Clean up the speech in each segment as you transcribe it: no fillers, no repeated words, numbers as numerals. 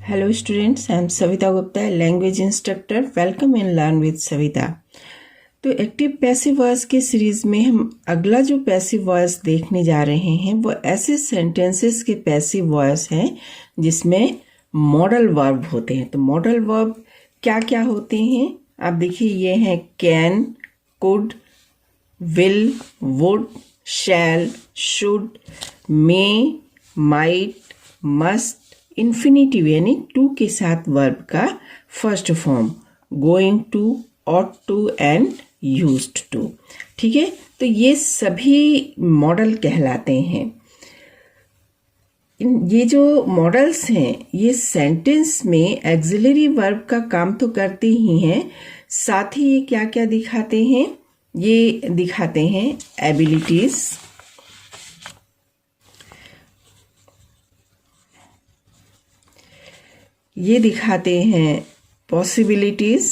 Hello students, I am Savita Gupta, language instructor. Welcome in Learn with Savita. तो active passive voice के series में हम अगला जो पैसिव वॉइस देखने जा रहे हैं वो ऐसे सेंटेंसेस के पैसिव वॉइस हैं जिसमें मॉडल वर्ब होते हैं। तो मॉडल वर्ब क्या क्या होते हैं आप देखिए, ये हैं can, could, will, would, shall, should, may, might, must, infinitive यानी टू के साथ वर्ब का first form, going to, ought to and used to. ठीक है, तो ये सभी मॉडल कहलाते हैं। ये जो मॉडल्स हैं ये सेंटेंस में एक्सिलरी वर्ब का काम तो करते ही हैं, साथ ही ये क्या क्या दिखाते हैं, ये दिखाते हैं एबिलिटीज, ये दिखाते हैं पॉसिबिलिटीज,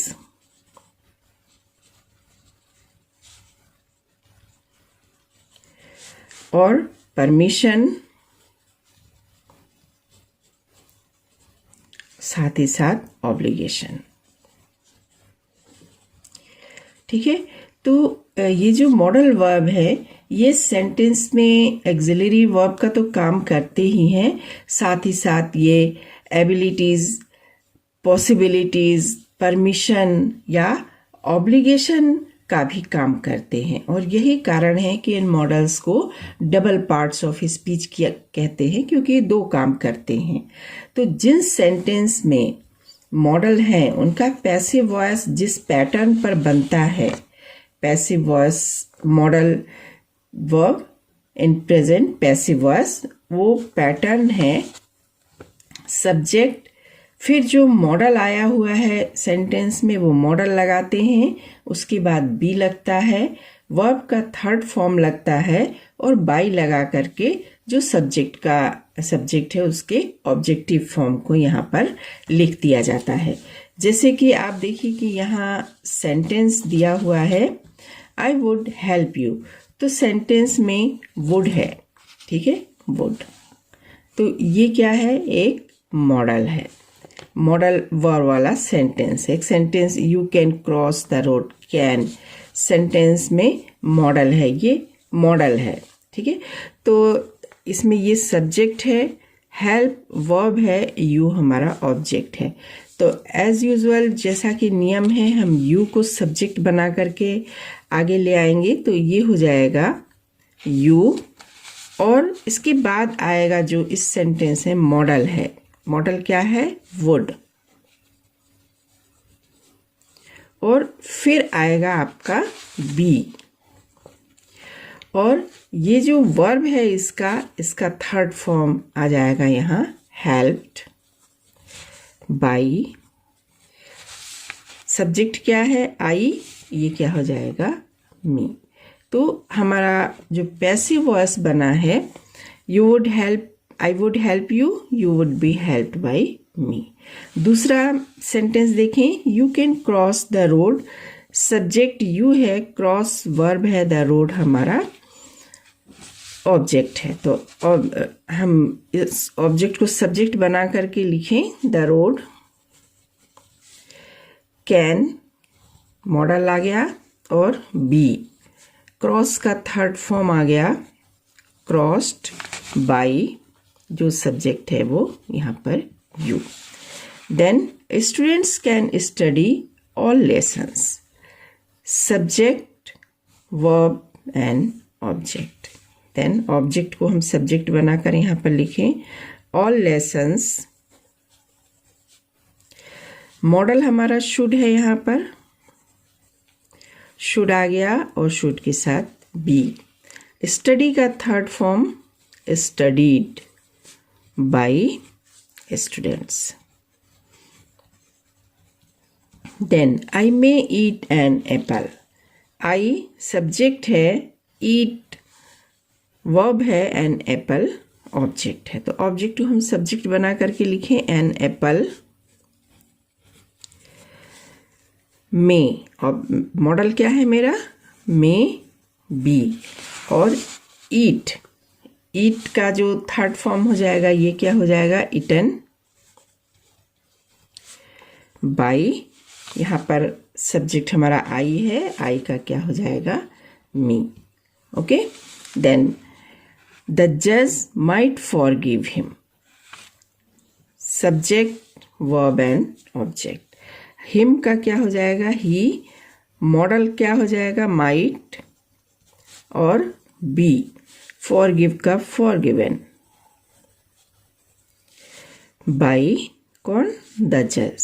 और परमिशन, साथ ही साथ ऑब्लिगेशन। ठीक है, तो ये जो मॉडल वर्ब है ये सेंटेंस में एक्सिलरी वर्ब का तो काम करते ही हैं, साथ ही साथ ये एबिलिटीज, पॉसिबिलिटीज, परमिशन या ऑब्लिगेशन का भी काम करते हैं। और यही कारण है कि इन मॉडल्स को डबल पार्ट्स ऑफ स्पीच कहते हैं, क्योंकि ये दो काम करते हैं। तो जिन सेंटेंस में मॉडल हैं उनका पैसिव वॉइस जिस पैटर्न पर बनता है, passive voice modal verb in present passive voice, वो पैटर्न है सब्जेक्ट, फिर जो मॉडल आया हुआ है सेंटेंस में वो मॉडल लगाते हैं, उसके बाद बी लगता है, वर्ब का थर्ड फॉर्म लगता है और बाई लगा करके जो सब्जेक्ट है उसके ऑब्जेक्टिव फॉर्म को यहाँ पर लिख दिया जाता है। जैसे कि आप देखिए कि यहाँ सेंटेंस दिया हुआ है आई वुड हेल्प यू, तो सेंटेंस में वुड है। ठीक है, वुड, तो ये क्या है, एक मॉडल है, मॉडल वर्ब वाला सेंटेंस। एक sentence you can cross the road, can sentence में मॉडल है, ये मॉडल है। ठीक है, तो इसमें ये सब्जेक्ट है, हेल्प वर्ब है, यू हमारा ऑब्जेक्ट है। तो एज यूजुअल जैसा कि नियम है हम यू को सब्जेक्ट बना करके आगे ले आएंगे, तो ये हो जाएगा यू, और इसके बाद आएगा जो इस सेंटेंस है मॉडल है, मॉडल क्या है, वुड, और फिर आएगा आपका बी, और ये जो वर्ब है इसका थर्ड फॉर्म आ जाएगा यहाँ हेल्प्ड बाई, सब्जेक्ट क्या है आई, ये क्या हो जाएगा मी। तो हमारा जो पैसिव वॉइस बना है you would help, I would help you, you would be helped by me. दूसरा सेंटेंस देखें, you can cross the road, subject you है, क्रॉस वर्ब है, द रोड हमारा ऑब्जेक्ट है। तो हम इस ऑब्जेक्ट को सब्जेक्ट बना करके लिखें द रोड, कैन मॉडल आ गया, और बी क्रॉस का थर्ड फॉर्म आ गया क्रॉस्ड बाई, जो सब्जेक्ट है वो यहाँ पर you. Then students can study all lessons, subject verb and object. Then object को हम सब्जेक्ट बनाकर यहाँ पर लिखें ऑल लेसन्स, मॉडल हमारा शुड है, यहाँ पर शुड आ गया और शुड के साथ बी, स्टडी का third form studied by students. Then I may eat an apple, I subject है, ईट वर्ब है, एन एप्पल ऑब्जेक्ट है। तो ऑब्जेक्ट को हम सब्जेक्ट बना करके लिखें एन एप्पल, मे मॉडल क्या है मेरा, मे बी, और ईट, ईट का जो थर्ड फॉर्म हो जाएगा ये क्या हो जाएगा, इटन बाई, यहाँ पर सब्जेक्ट हमारा आई है, आई का क्या हो जाएगा, मी। ओके, देन द जज might forgive him, subject verb and object. Him का क्या हो जाएगा, ही, मॉडल क्या हो जाएगा, माइट, और बी फॉरगिव का फॉरगिवन, बाई कौन, द जज।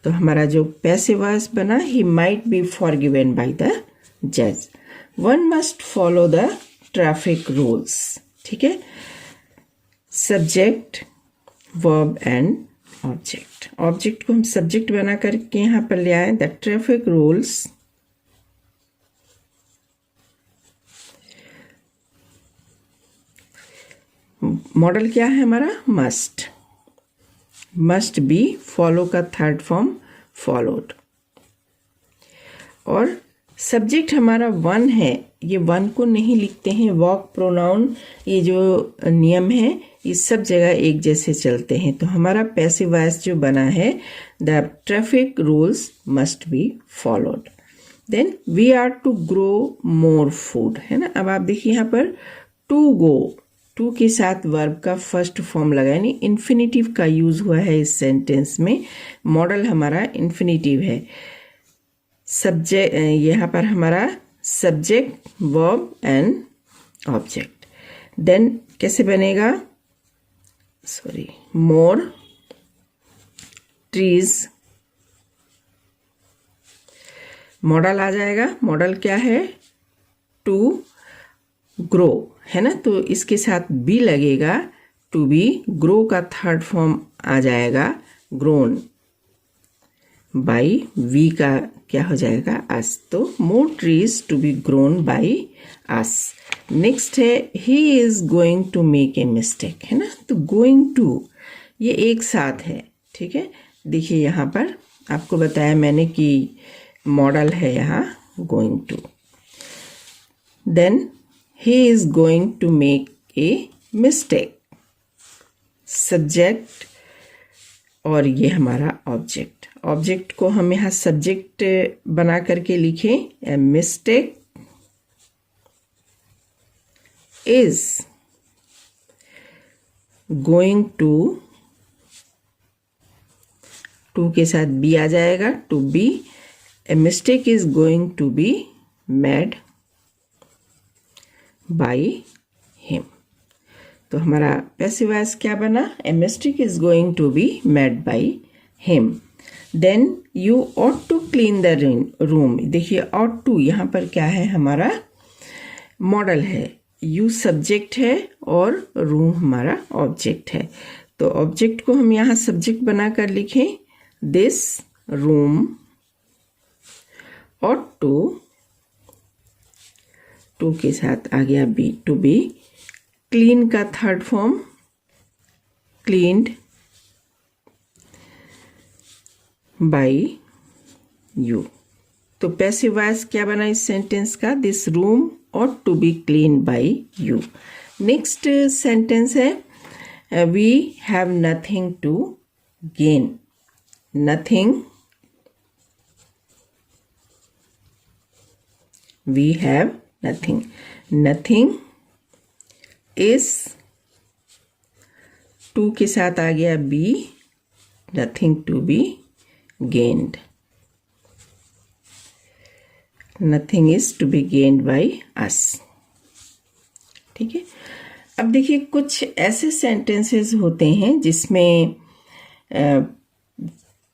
तो हमारा जो पैसिव वॉइस बना, he might be forgiven by the जज। One must follow the traffic rules, ठीक है। Subject verb and object, object को हम सब्जेक्ट बना करके यहाँ पर ले आए, द ट्रैफिक रूल्स मॉडल क्या है हमारा, मस्ट, मस्ट बी, फॉलो का थर्ड फॉर्म फॉलोड, और सब्जेक्ट हमारा वन है, ये वन को नहीं लिखते हैं, वॉक प्रोनाउन, ये जो नियम है ये सब जगह एक जैसे चलते हैं। तो हमारा पैसिव वॉइस जो बना है, the traffic rules must be followed. Then we are to grow more food, है ना। अब आप देखिए यहाँ पर टू गो, टू के साथ वर्ब का फर्स्ट फॉर्म लगा, यानी इन्फिनिटिव का यूज हुआ है इस सेंटेंस में। मॉडल हमारा इन्फिनिटिव है। सब्जेक्ट यहाँ पर हमारा subject verb and object. Then कैसे बनेगा, सॉरी, मोर ट्रीज, मॉडल आ जाएगा। मॉडल क्या है, टू ग्रो, है ना। तो इसके साथ बी लगेगा, टू बी, ग्रो का थर्ड फॉर्म आ जाएगा ग्रोन, बाई वी का क्या हो जाएगा, अस। तो more trees to be grown by us. Next है, he is going to make a mistake, है ना। तो गोइंग टू ये एक साथ है, ठीक है। देखिए यहाँ पर आपको बताया मैंने कि मॉडल है यहाँ going to. Then he is going to make a mistake, subject, और ये हमारा ऑब्जेक्ट। ऑब्जेक्ट को हम यहाँ सब्जेक्ट बना करके लिखें, a mistake is going to, to के साथ बी आ जाएगा, to be, a mistake is going to be made by him. तो हमारा पैसिव वॉइस क्या बना, a mistake is going to be made by him. Then you ought to clean the room, देखिए ought to यहाँ पर क्या है, हमारा मॉडल है, यू सब्जेक्ट है और रूम हमारा ऑब्जेक्ट है। तो ऑब्जेक्ट को हम यहाँ सब्जेक्ट बनाकर लिखें, this room ought to, to के साथ आ गया बी, टू बी, क्लीन का third form cleaned by you. तो पैसिव वॉइस क्या बना इस सेंटेंस का, this room ought to be clean by you. Next sentence है, we have nothing to gain, nothing, we have nothing, nothing is, to के साथ आ गया be, nothing to be gained, nothing is to be gained by us, ठीक है। अब देखिए कुछ ऐसे सेंटेंसेस होते हैं जिसमें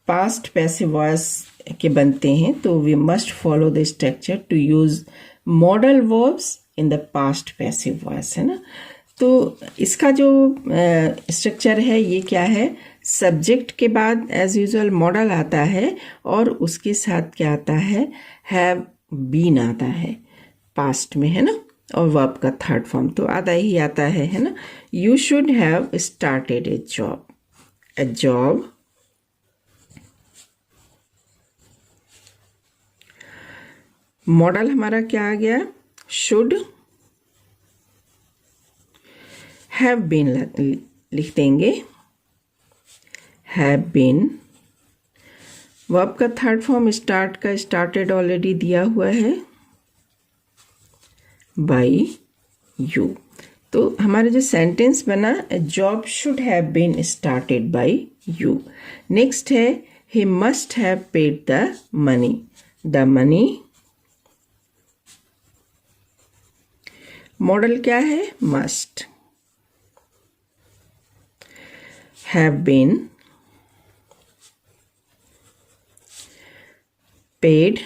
पास्ट पैसिव वॉइस के बनते हैं, तो we must follow the structure to use modal verbs in the past passive voice, है ना। तो इसका जो स्ट्रक्चर है ये क्या है, सब्जेक्ट के बाद एज यूजुअल मॉडल आता है और उसके साथ क्या आता है, हैव बीन आता है पास्ट में, है ना, और वर्ब का थर्ड फॉर्म तो आधा ही आता है ना। You should have started A job, A job, model हमारा क्या आ गया, शुड, हैव बीन लिख देंगे, हैव बीन। वर्ब का थर्ड फॉर्म स्टार्ट का स्टार्टेड ऑलरेडी दिया हुआ है, बाई यू। तो हमारा जो सेंटेंस बना, job should have been started by you. Next है he must have paid the money. The money, model क्या है, must. Have been, paid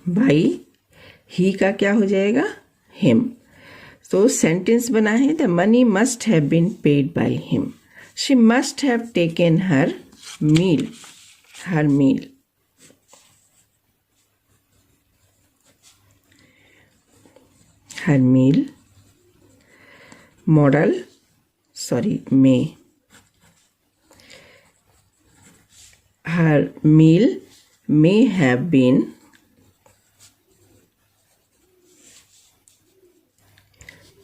by, he का क्या हो जाएगा, हिम। तो सेंटेंस बना है the money must have been paid by him. She must have taken her meal, her meal. Her meal, model may. हर मील may have been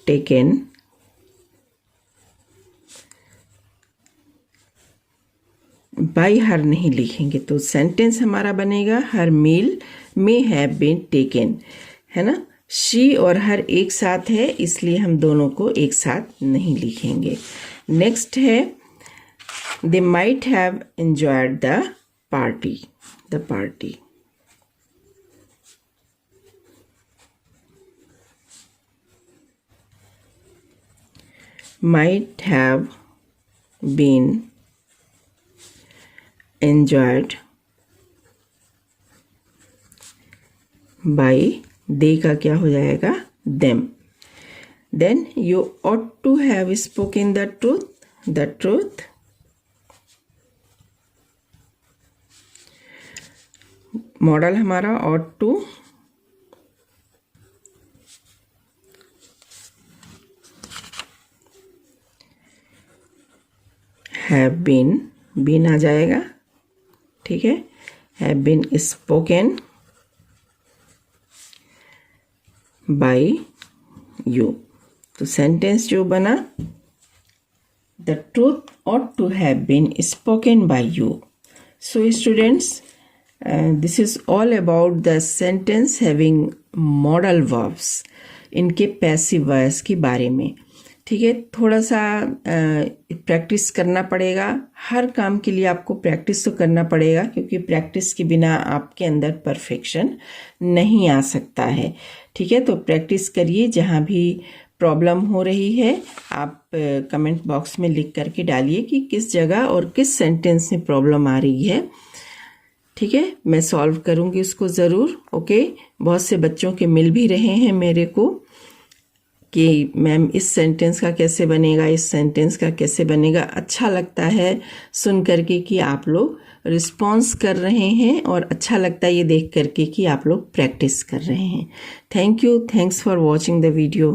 taken by her नहीं लिखेंगे तो सेंटेंस हमारा बनेगा हर मील मे हैव बीन टेकन, है ना। She और हर एक साथ है इसलिए हम दोनों को एक साथ नहीं लिखेंगे। नेक्स्ट है they might have enjoyed the party. The party, might have been enjoyed by, they का क्या हो जाएगा, them। Then you ought to have spoken the truth, the truth। Model हमारा ought to, have been, been आ जाएगा, ठीक है। have been spoken by you। तो sentence जो बना the truth ought to have been spoken by you। So students, this is all about the sentence having modal verbs, इनके passive voice के बारे में, ठीक है। थोड़ा सा प्रैक्टिस करना पड़ेगा, हर काम के लिए आपको प्रैक्टिस तो करना पड़ेगा क्योंकि प्रैक्टिस के बिना आपके अंदर परफेक्शन नहीं आ सकता है, ठीक है। तो प्रैक्टिस करिए, जहाँ भी प्रॉब्लम हो रही है आप कमेंट बॉक्स में लिख करके डालिए कि किस जगह और किस सेंटेंस में प्रॉब्लम आ रही है, ठीक है। मैं सॉल्व करूँगी उसको ज़रूर, ओके। बहुत से बच्चों के मिल भी रहे हैं मेरे को कि मैम इस सेंटेंस का कैसे बनेगा, इस सेंटेंस का कैसे बनेगा। अच्छा लगता है सुन करके कि आप लोग रिस्पॉन्स कर रहे हैं और अच्छा लगता है ये देख करके कि आप लोग प्रैक्टिस कर रहे हैं। Thank you, thanks for watching the video.